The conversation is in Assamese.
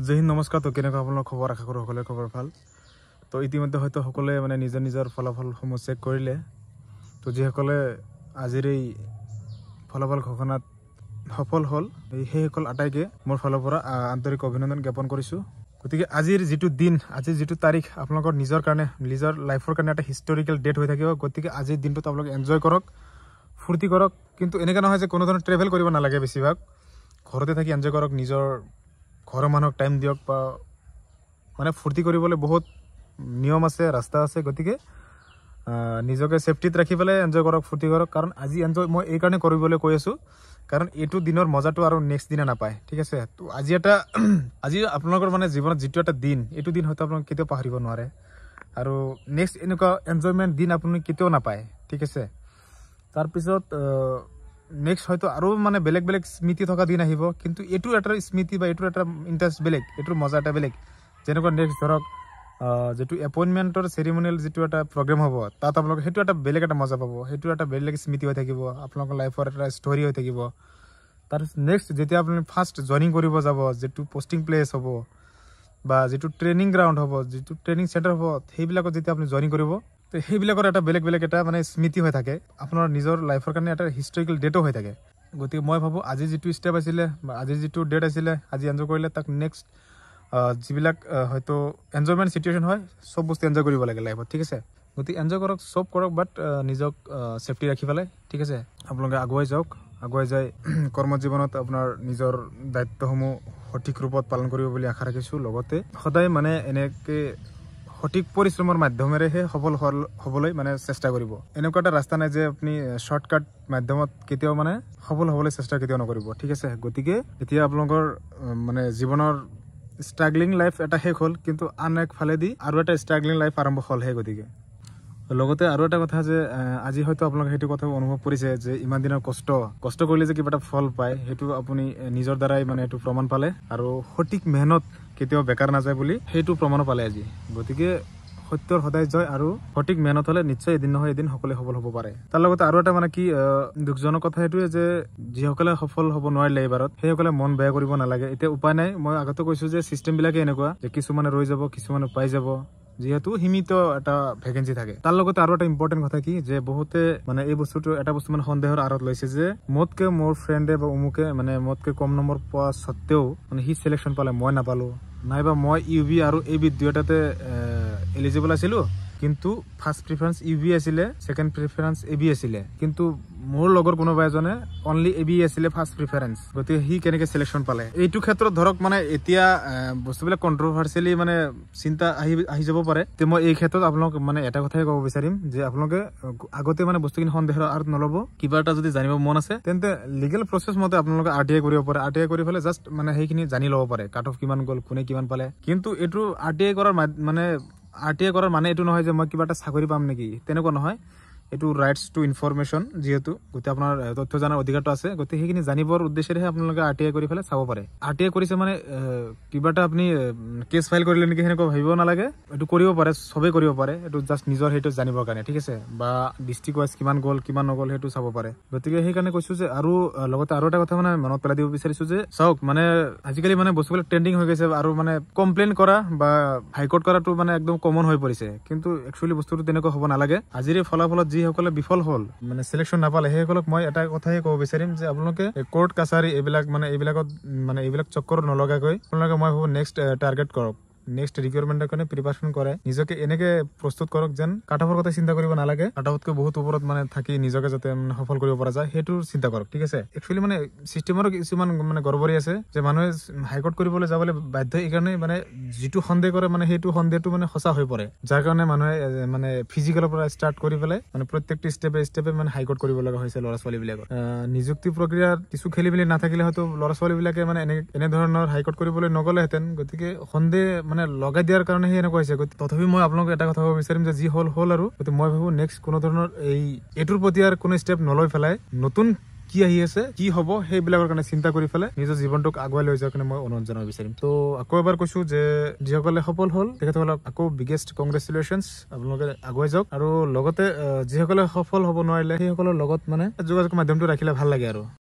জয় হিন্দ নমস্কাৰ। তো কেনেকুৱা আপোনাৰ খবৰ? আশা কৰোঁ সকলোৰে খবৰ ভাল। তো ইতিমধ্যে হয়তো সকলোৱে মানে নিজৰ ফলাফলসমূহ চেক কৰিলে। তো যিসকলে আজিৰ এই ফলাফল ঘোষণাত সফল হ'ল সেইসকল আটাইকে মোৰ ফালৰ পৰা আন্তৰিক অভিনন্দন জ্ঞাপন কৰিছোঁ। গতিকে আজিৰ যিটো দিন, আজিৰ যিটো তাৰিখ আপোনালোকৰ নিজৰ কাৰণে, নিজৰ লাইফৰ কাৰণে এটা হিষ্টৰিকেল ডেট হৈ থাকিব। গতিকে আজিৰ দিনটোত আপোনালোকে এনজয় কৰক, ফূৰ্তি কৰক। কিন্তু এনেকৈ নহয় যে কোনো ধৰণৰ ট্ৰেভেল কৰিব নালাগে। বেছিভাগ ঘৰতে থাকি এনজয় কৰক, নিজৰ ঘৰৰ মানুহক টাইম দিয়ক, বা মানে ফূৰ্তি কৰিবলৈ বহুত নিয়ম আছে, ৰাস্তা আছে। গতিকে নিজকে ছেফটিত ৰাখি পেলাই এনজয় কৰক, ফূৰ্তি কৰক। কাৰণ আজি এনজয় মই এইকাৰণে কৰিবলৈ কৈ আছোঁ, কাৰণ এইটো দিনৰ মজাটো আৰু নেক্সট দিনা নাপায়। ঠিক আছে। তো আজি আপোনালোকৰ মানে জীৱনত যিটো এটা দিন, এইটো দিন হয়তো আপোনালোকে কেতিয়াও পাহৰিব নোৱাৰে, আৰু নেক্সট এনেকুৱা এনজয়মেণ্ট দিন আপুনি কেতিয়াও নাপায়। ঠিক আছে। তাৰপিছত নেক্সট হয়তো আৰু মানে বেলেগ বেলেগ স্মৃতি থকা দিন আহিব, কিন্তু এইটো এটা স্মৃতি বা এইটোৰ এটা ইণ্টাৰেষ্ট বেলেগ, এইটোৰ মজা এটা বেলেগ। যেনেকুৱা নেক্সট ধৰক যিটো এপইণ্টমেণ্টৰ চেৰিমনিয়েল যিটো এটা প্ৰগ্ৰেম হ'ব, তাত আপোনালোকে সেইটো এটা বেলেগ এটা মজা পাব, সেইটো এটা বেলেগ স্মৃতি হৈ থাকিব, আপোনালোকৰ লাইফৰ এটা ষ্টৰি হৈ থাকিব। তাৰপিছত নেক্সট যেতিয়া আপুনি ফাৰ্ষ্ট জইনিং কৰিব যাব, যিটো পষ্টিং প্লেচ হ'ব বা যিটো ট্ৰেইনিং গ্ৰাউণ্ড হ'ব, যিটো ট্ৰেইনিং চেণ্টাৰ হ'ব, সেইবিলাকত যেতিয়া আপুনি জইনিং কৰিব, তো সেইবিলাকৰ এটা বেলেগ বেলেগ এটা মানে স্মৃতি হৈ থাকে, আপোনাৰ নিজৰ লাইফৰ কাৰণে এটা হিষ্টৰিকেল ডেটো হৈ থাকে। গতিকে মই ভাবোঁ আজি যিটো ষ্টেপ আছিলে বা আজিৰ যিটো ডেট আছিলে, আজি এনজয় কৰিলে তাক নেক্সট যিবিলাক হয়তো এনজয়মেণ্ট চিটুৱেশ্যন হয়, চব বস্তু এনজয় কৰিব লাগে লাইফত। ঠিক আছে। গতিকে এনজয় কৰক, চব কৰক, বাট নিজক ছেফটি ৰাখি পেলাই। ঠিক আছে। আপোনালোকে আগুৱাই যাওক, আগুৱাই যাই কৰ্মজীৱনত আপোনাৰ নিজৰ দায়িত্বসমূহ সঠিক ৰূপত পালন কৰিব বুলি আশা ৰাখিছোঁ। লগতে সদায় মানে এনেকৈ সঠিক পৰিশ্ৰমৰ মাধ্যমেৰেহে সফল হ'বলৈ মানে চেষ্টা কৰিব। এনেকুৱা এটা ৰাস্তা নাই যে আপুনি শ্বৰ্টকাট মাধ্যমত কেতিয়াও মানে সফল হ'বলৈ চেষ্টা কেতিয়াও নকৰিব। ঠিক আছে। গতিকে এতিয়া আপোনালোকৰ মানে জীৱনৰ ষ্ট্ৰাগলিং লাইফ এটা শেষ হ'ল, কিন্তু আন একফালেদি আৰু এটা ষ্ট্ৰাগলিং লাইফ আৰম্ভ হ'লহে। গতিকে লগতে আৰু এটা কথা যে আজি হয়তো আপোনালোকে সেইটো কথা অনুভৱ কৰিছে যে ইমান দিনৰ কষ্ট কৰিলে যে কিবা এটা ফল পায়, সেইটো আপুনি নিজৰ দ্বাৰাই মানে এইটো প্ৰমাণ পালে, আৰু সঠিক মেহনত কেতিয়াও বেকাৰ নাযায় বুলি সেইটো প্ৰমাণো পালে আজি। গতিকে সত্যৰ সদায় জয়, আৰু সঠিক মেহনত হ'লে নিশ্চয় এদিন নহয় এদিন সকলোৱে সফল হ'ব পাৰে। তাৰ লগতে আৰু এটা মানে কি দুখজনক কথা সেইটোৱে যে যিসকলে সফল হ'ব নোৱাৰিলে এইবাৰত, সেইসকলে মন বেয়া কৰিব নালাগে। এতিয়া উপায় নাই, মই আগতে কৈছোঁ যে চিষ্টেমবিলাকে এনেকুৱা যে কিছুমানে ৰৈ যাব, কিছুমানে পাই যাব, যিহেতু সীমিত এটা ভেকেঞ্চি থাকে। তাৰ লগতে আৰু এটা ইম্পৰ্টেণ্ট কথা কি, যে বহুতে মানে এই বস্তুটো এটা বস্তু মানে সন্দেহৰ আঁৰত লৈছে যে মোতকে মোৰ ফ্ৰেণ্ডে বা অমুকে মানে মোতকে কম নম্বৰ পোৱা স্বত্তেও মানে সি চিলেকশ্যন পালে, মই নাপালোঁ, নাইবা মই UB আৰু AB দুয়োটাতে এলিজিবল আছিলোঁ, কিন্তু ফাৰ্ষ্ট প্ৰিফাৰেঞ্চ UB আছিলে, ছেকেণ্ড প্ৰিফাৰেঞ্চ AB আছিলে, কিন্তু মোৰ লগৰ কোনোবা এজনে অনলি AB আছিলে ফাৰ্ষ্ট প্ৰিফাৰেঞ্চ। গতিকে সি কেনেকৈ চিলেকশ্যন পালে? এইটো ক্ষেত্ৰত ধৰক মানে এতিয়া বস্তুবিলাক কণ্ট্ৰভাৰ্চিয়েলি মানে চিন্তা আহি যাব পাৰে। তে মই এই ক্ষেত্ৰত আপোনালোক মানে এটা কথাই ক'ব বিচাৰিম যে আপোনালোকে আগতে মানে বস্তুখিনি সন্দেহৰ আঁৰত নল'ব। কিবা এটা যদি জানিব মন আছে, তেন্তে লিগেল প্ৰচেছ মতে আপোনালোকে RTI কৰিব পাৰে। RTI কৰি পেলাই জাষ্ট মানে সেইখিনি জানি ল'ব পাৰে, কাট অফ কিমান গ'ল, কোনে কিমান পালে। কিন্তু এইটো RTI কৰাৰ মানে এইটো নহয় যে মই কিবা এটা চাকৰি পাম নেকি, তেনেকুৱা নহয়। এইটো ৰাইটছ টু ইনফৰমেশ্যন, যিহেতু গতিকে আপোনাৰ তথ্য জনাৰ অধিকাৰটো আছে। গতিকে সেইখিনি জানিবৰ উদ্দেশ্যেৰেহে আপোনালোকে RTI কৰি পেলাই চাব পাৰে। RTI কৰিছে মানে কিবা এটা আপুনি কেছ ফাইল কৰিলে নেকি সেনেকুৱা ভাবিব নালাগে। এইটো কৰিব পাৰে, চবেই কৰিব পাৰে। এইটো জাষ্ট নিজৰ সেইটো জানিবৰ কাৰণে। ঠিক আছে। বা ডিষ্ট্ৰিক্ট ৱাইজ কিমান গ'ল কিমান নগ'ল সেইটো চাব পাৰে। গতিকে সেইকাৰণে কৈছোঁ যে, আৰু লগতে আৰু এটা কথা মানে মনত পেলাই দিব বিচাৰিছোঁ যে চাওক, মানে আজিকালি মানে বস্তুবিলাক ট্ৰেণ্ডিং হৈ গৈছে, আৰু মানে কমপ্লেইন কৰা বা হাইকোৰ্ট কৰাটো মানে একদম কমন হৈ পৰিছে। কিন্তু একচুৱেলি বস্তুটো তেনেকুৱা হ'ব নালাগে। আজিৰ ফলাফলত যিসকলে বিফল হ'ল, মানে চিলেকশ্যন নাপালে, সেইসকলক মই এটা কথাই ক'ব বিচাৰিম যে আপোনালোকে কোৰ্ট কাছাৰী এইবিলাক চক্কৰ নলগাকৈ আপোনালোকে মই ভাবোঁ নেক্সট টাৰ্গেট কৰক, নেক্সট ৰিকুৱাৰমেণ্টৰ কাৰণে প্ৰিপাৰেশ্যন কৰে, নিজকে এনেকৈ প্ৰস্তুত কৰক যেন কাট অফৰ কথা চিন্তা কৰিব নালাগে। কাট অফতকৈ বহুত ওপৰত মানে থাকি নিজকে যাতে সফল কৰিব পৰা যায়, সেইটো চিন্তা কৰক। ঠিক আছে। একচুৱেলি মানে চিষ্টেমৰো কিছুমান মানে গড়বড়ি আছে, যে মানুহে হাইকোৰ্ট কৰিবলৈ যাবলৈ বাধ্য এইকাৰণে মানে যিটো সন্দেহ কৰে মানে সেইটো সন্দেহটো মানে সঁচা হৈ পৰে, যাৰ কাৰণে মানুহে মানে ফিজিকেলৰ পৰা ষ্টাৰ্ট কৰি পেলাই মানে প্ৰত্যেকটো ষ্টেপে মানে হাইকোৰ্ট কৰিব লগা হৈছে ল'ৰা ছোৱালীবিলাকৰ। নিযুক্তি প্ৰক্ৰিয়াত কিছু খেলি মেলি নাথাকিলে হয়তো ল'ৰা ছোৱালীবিলাকে মানে এনেধৰণৰ হাইকোৰ্ট কৰিবলৈ নগ'লেহেঁতেন। গতিকে সন্দেহ মানে লগাই দিয়াৰ কাৰণে এনেকুৱা হৈছে। তথাপি মই আপোনালোকক এটা কথা ক'ব বিচাৰিম যে যি হ'ল আৰু গতিকে মই ভাবোঁ নেক্সট কোনো ধৰণৰ এইটোৰ প্ৰতি আৰু কোনো ষ্টেপ নলৈ পেলাই নতুন কি আহি আছে, কি হ'ব, সেইবিলাকৰ কাৰণে চিন্তা কৰি পেলাই নিজৰ জীৱনটোক আগুৱাই লৈ যোৱাৰ কাৰণে মই অনুৰোধ জনাব বিচাৰিম। তো আকৌ এবাৰ কৈছোঁ যে যিসকলে সফল হ'ল তেখেতসকলক আকৌ বিগেষ্ট কংগ্ৰেচুলেশ্যনছ, আপোনালোকে আগুৱাই যাওক। আৰু লগতে যিসকলে সফল হ'ব নোৱাৰিলে সেইসকলৰ লগত মানে যোগাযোগ মাধ্যমটো ৰাখিলে ভাল লাগে আৰু।